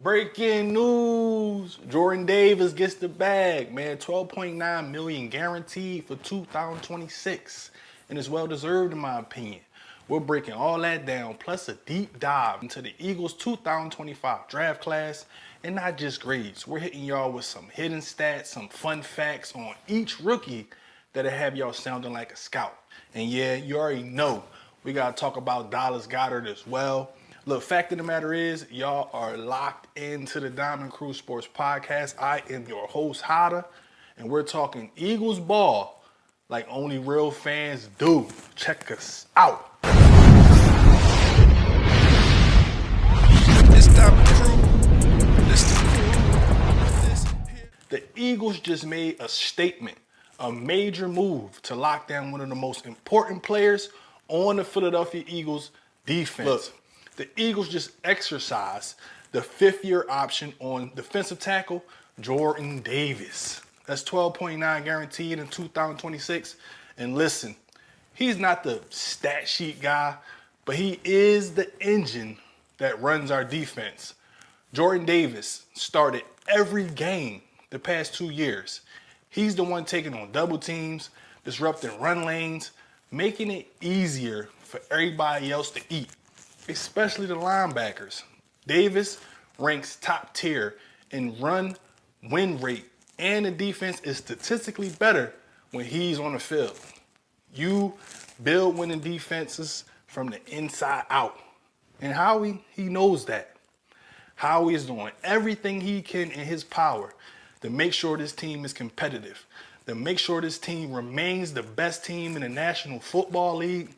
Breaking news. Jordan Davis gets the bag, man. $12.9 million guaranteed for 2026. And it's well deserved in my opinion. We're breaking all that down, plus a deep dive into the Eagles 2025 draft class, and not just grades. We're hitting y'all with some hidden stats, some fun facts on each rookie that'll have y'all sounding like a scout. And yeah, you already know, we gotta talk about Dallas Goedert as well. Look, fact of the matter is, y'all are locked into the Diamond Crew Sports Podcast. I am your host, Hotta, and we're talking Eagles ball like only real fans do. Check us out. This Diamond Crew, this the crew. The Eagles just made a statement, a major move to lock down one of the most important players on the Philadelphia Eagles defense. Look, the Eagles just exercised the fifth-year option on defensive tackle Jordan Davis. That's $12.9 guaranteed in 2026. And listen, he's not the stat sheet guy, but he is the engine that runs our defense. Jordan Davis started every game the past 2 years. He's the one taking on double teams, disrupting run lanes, making it easier for everybody else to eat, especially the linebackers. Davis ranks top tier in run win rate, and the defense is statistically better when he's on the field. You build winning defenses from the inside out. And Howie, he knows that. Howie is doing everything he can in his power to make sure this team is competitive, to make sure this team remains the best team in the National Football League.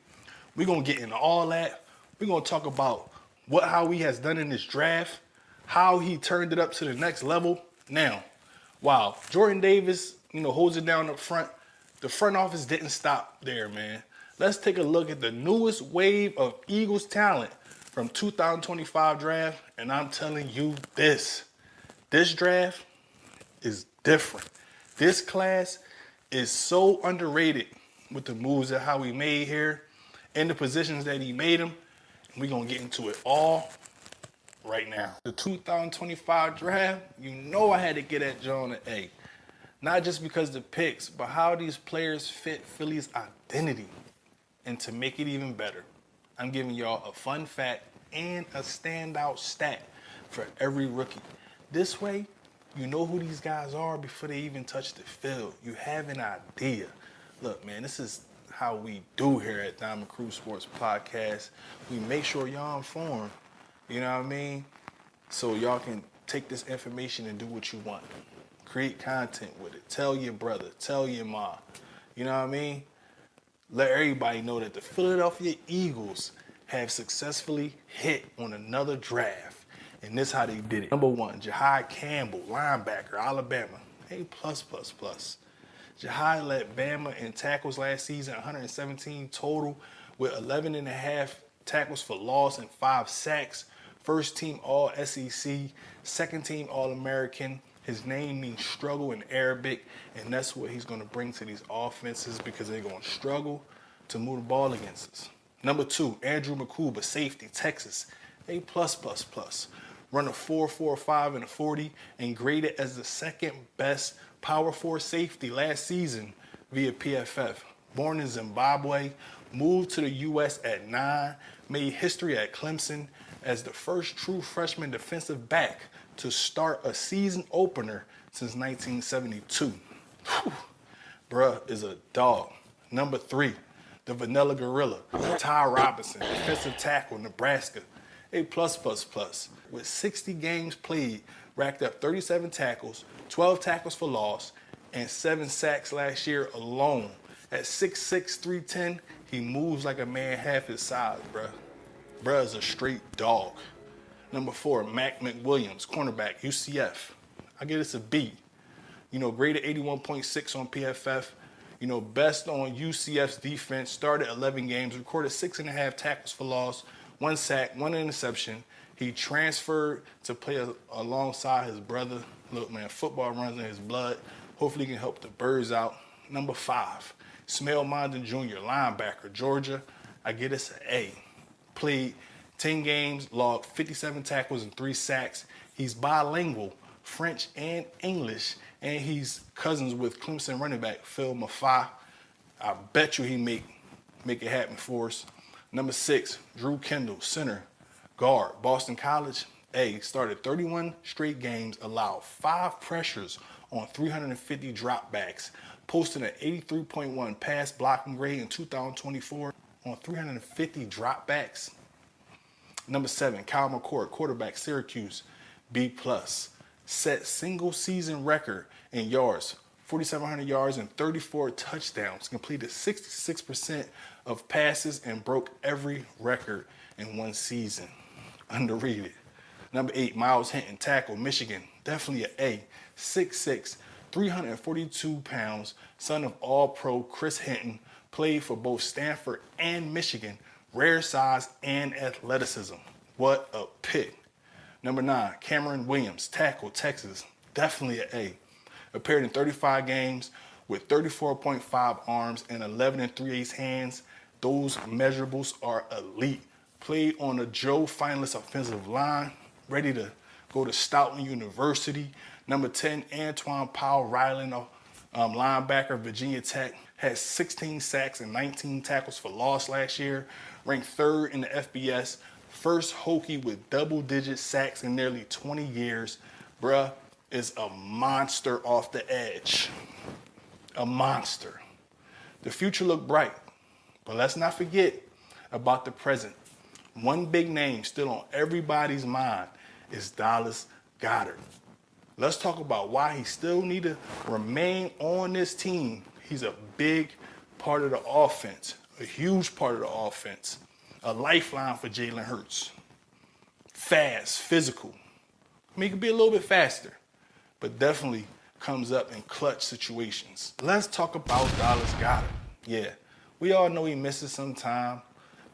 We're going to get into all that. We're going to talk about what Howie has done in this draft, how he turned it up to the next level. Now, while Jordan Davis, holds it down up front, the front office didn't stop there, man. Let's take a look at the newest wave of Eagles talent from 2025 draft, and I'm telling you this draft is different. This class is so underrated with the moves that Howie made here and the positions that he made them. We're going to get into it all right now. The 2025 draft, I had to get that John an A. Not just because of the picks, but how these players fit Philly's identity. And to make it even better, I'm giving y'all a fun fact and a standout stat for every rookie. This way, you know who these guys are before they even touch the field. You have an idea. Look, man, this is how we do here at Diamond Crew Sports Podcast. We make sure y'all informed, you know what I mean? So y'all can take this information and do what you want. Create content with it. Tell your brother, tell your mom, you know what I mean? Let everybody know that the Philadelphia Eagles have successfully hit on another draft. And this is how they did it. Number one, Jahai Campbell, linebacker, Alabama. A+++. Jahai led Bama in tackles last season, 117 total, with 11.5 tackles for loss and 5 sacks. First team All-SEC, second team All-American. His name means struggle in Arabic, and that's what he's going to bring to these offenses because they're going to struggle to move the ball against us. Number two, Andrew McCuba, safety, Texas, A+++. Run a 4.45 and a 40 and graded as the second best Power 4 safety last season via PFF. Born in Zimbabwe, moved to the U.S. at 9, made history at Clemson as the first true freshman defensive back to start a season opener since 1972. Whew. Bruh is a dog. Number three, the Vanilla Gorilla, Ty Robinson, defensive tackle, Nebraska, A+++. With 60 games played, racked up 37 tackles, 12 tackles for loss, and 7 sacks last year alone. At 6'6", 310, he moves like a man half his size, bruh. Bruh is a straight dog. Number four, Mac McWilliams, cornerback, UCF. I give this a B. Graded 81.6 on PFF. Best on UCF's defense, started 11 games, recorded 6.5 tackles for loss, 1 sack, 1 interception. He transferred to play alongside his brother. Look, man, football runs in his blood. Hopefully he can help the Birds out. Number five, Smell Mondon Jr., linebacker, Georgia. I give this an A. Played 10 games, logged 57 tackles and 3 sacks. He's bilingual, French and English, and he's cousins with Clemson running back Phil Maffei. I bet you he make it happen for us. Number 6, Drew Kendall, center, guard, Boston College. Started 31 straight games, allowed 5 pressures on 350 dropbacks, posted an 83.1 pass blocking grade in 2024 on 350 dropbacks. Number 7, Kyle McCord, quarterback, Syracuse, B+. Set single season record in yards, 4,700 yards and 34 touchdowns. Completed 66% of passes and broke every record in one season. Underrated. Number 8, Miles Hinton, tackle, Michigan. Definitely an A. 6'6", 342 pounds, son of All-Pro Chris Hinton. Played for both Stanford and Michigan. Rare size and athleticism. What a pick. Number 9, Cameron Williams, tackle, Texas. Definitely an A. Appeared in 35 games with 34.5 arms and 11 3/8 hands. Those measurables are elite. Played on a Joe finalist offensive line. Ready to go to Stoughton University. Number 10, Antoine Powell Ryland, linebacker, Virginia Tech. Had 16 sacks and 19 tackles for loss last year. Ranked 3rd in the FBS. First Hokie with double-digit sacks in nearly 20 years. Bruh is a monster off the edge. A monster. The future looked bright, but let's not forget about the present. One big name still on everybody's mind is Dallas Goedert. Let's talk about why he still need to remain on this team. He's a big part of the offense, a huge part of the offense, a lifeline for Jalen Hurts. Fast, physical. I mean, he could be a little bit faster, but definitely comes up in clutch situations. Let's talk about Dallas Goedert. Yeah, we all know he misses some time,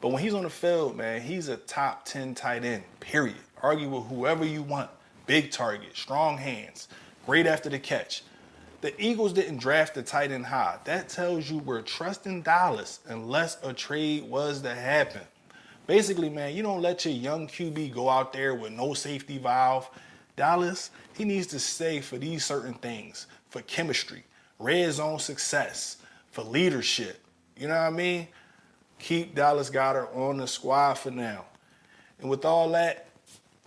but when he's on the field, man, he's a top 10 tight end, period. Argue with whoever you want. Big target, strong hands, great after the catch. The Eagles didn't draft the tight end high. That tells you we're trusting Dallas unless a trade was to happen. Basically, man, you don't let your young QB go out there with no safety valve. Dallas, he needs to stay for these certain things, for chemistry, red zone success, for leadership. You know what I mean? Keep Dallas Goedert on the squad for now. And with all that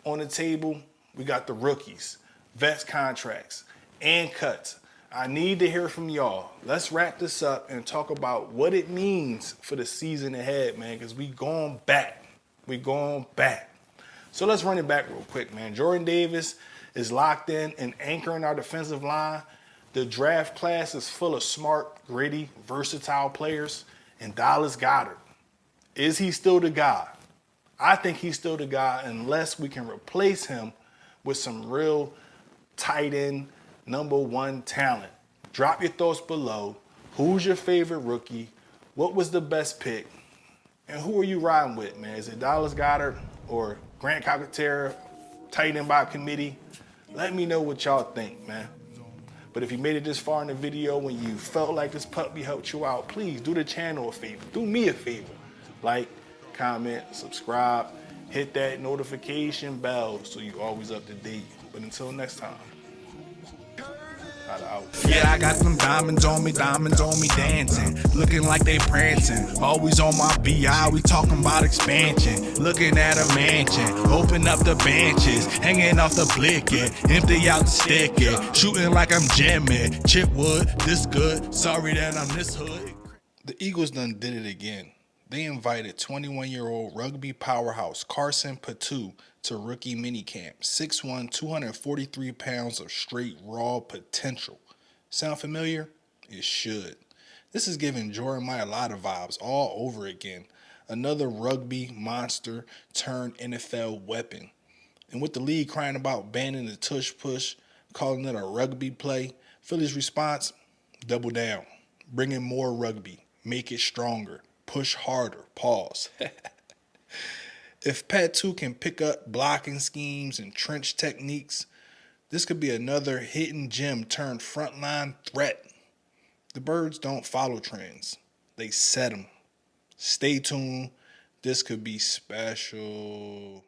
on the table, we got the rookies, vets contracts, and cuts. I need to hear from y'all. Let's wrap this up and talk about what it means for the season ahead, man, because we going back. We going back. So let's run it back real quick, man. Jordan Davis is locked in and anchoring our defensive line. The draft class is full of smart, gritty, versatile players. And Dallas Goedert, is he still the guy? I think he's still the guy unless we can replace him with some real tight end #1 talent. Drop your thoughts below. Who's your favorite rookie? What was the best pick? And who are you riding with, man? Is it Dallas Goedert or Grant Calcaterra, tight end by committee? Let me know what y'all think, man. But if you made it this far in the video when you felt like this puppy helped you out, please do the channel a favor. Do me a favor. Like, comment, subscribe, hit that notification bell so you're always up to date. But until next time. Yeah, I got some diamonds on me dancing, looking like they prancing. Always on my BI, we talking about expansion. Looking at a mansion, open up the benches, hanging off the blicket, empty out the sticky, shooting like I'm Jimmy. Chipwood, this good, sorry that I'm this hood. The Eagles done did it again. They invited 21-year-old rugby powerhouse Carson Patu to rookie minicamp. 6'1", 243 pounds of straight raw potential. Sound familiar? It should. This is giving Jordan Mailata vibes all over again. Another rugby monster turned NFL weapon. And with the league crying about banning the tush push, calling it a rugby play, Philly's response, double down. Bring in more rugby. Make it stronger. Push harder. Pause. If Patu can pick up blocking schemes and trench techniques, this could be another hidden gem turned frontline threat. The Birds don't follow trends. They set them. Stay tuned. This could be special.